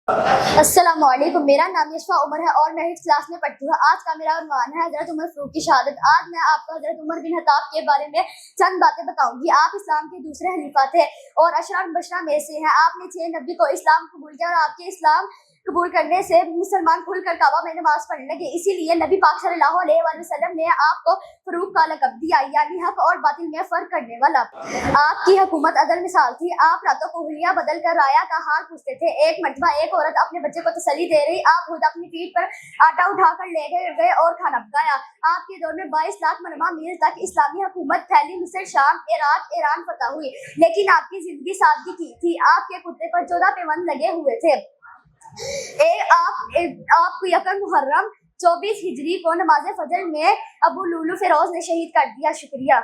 अस्सलाम वालेकुम। मेरा नाम यशफा उमर है और मैं 8th क्लास में पढ़ती हूँ। आज का मेरा उन्वान है हज़रत उमर फारूक की शहादत। आज मैं आपको हज़रत उमर बिन खत्ताब के बारे में चंद बातें बताऊंगी। आप इस्लाम के दूसरे खलीफा थे और अशरा मुबशरा में से हैं। आपने 6 नबी को इस्लाम कबूल किया और आपके इस्लाम कबूल करने से मुसलमान खुलकर काबा में नमाज पढ़ने लगे। इसीलिए नबी पाक सल्लल्लाहु अलैहि वसल्लम ने आपको फरूक का लक़ब दिया, यानी हक और बातिल में फर्क करने वाला। आपकी हुकूमत अदल मिसाल थी। आप रातों को हुलिया बदल कर राया का हाल पूछते थे। एक मरतबा एक औरत अपने बच्चे को तसल्ली दे रही, आप खुद अपनी पीठ पर आटा उठाकर ले गए और खाना पकाया। आपके दौर में 22 लाख मनवा मील तक इस्लामी हुकूमत फैली। मिस्र, शाम, इराक, ईरान फतह हुई, लेकिन आपकी जिंदगी सादगी की थी। आपके कुत्ते पर 14 पैबंद लगे हुए थे। आपको यकम मुहर्रम 24 हिजरी को नमाज फजर में अबू लुलु फिरोज ने शहीद कर दिया। शुक्रिया।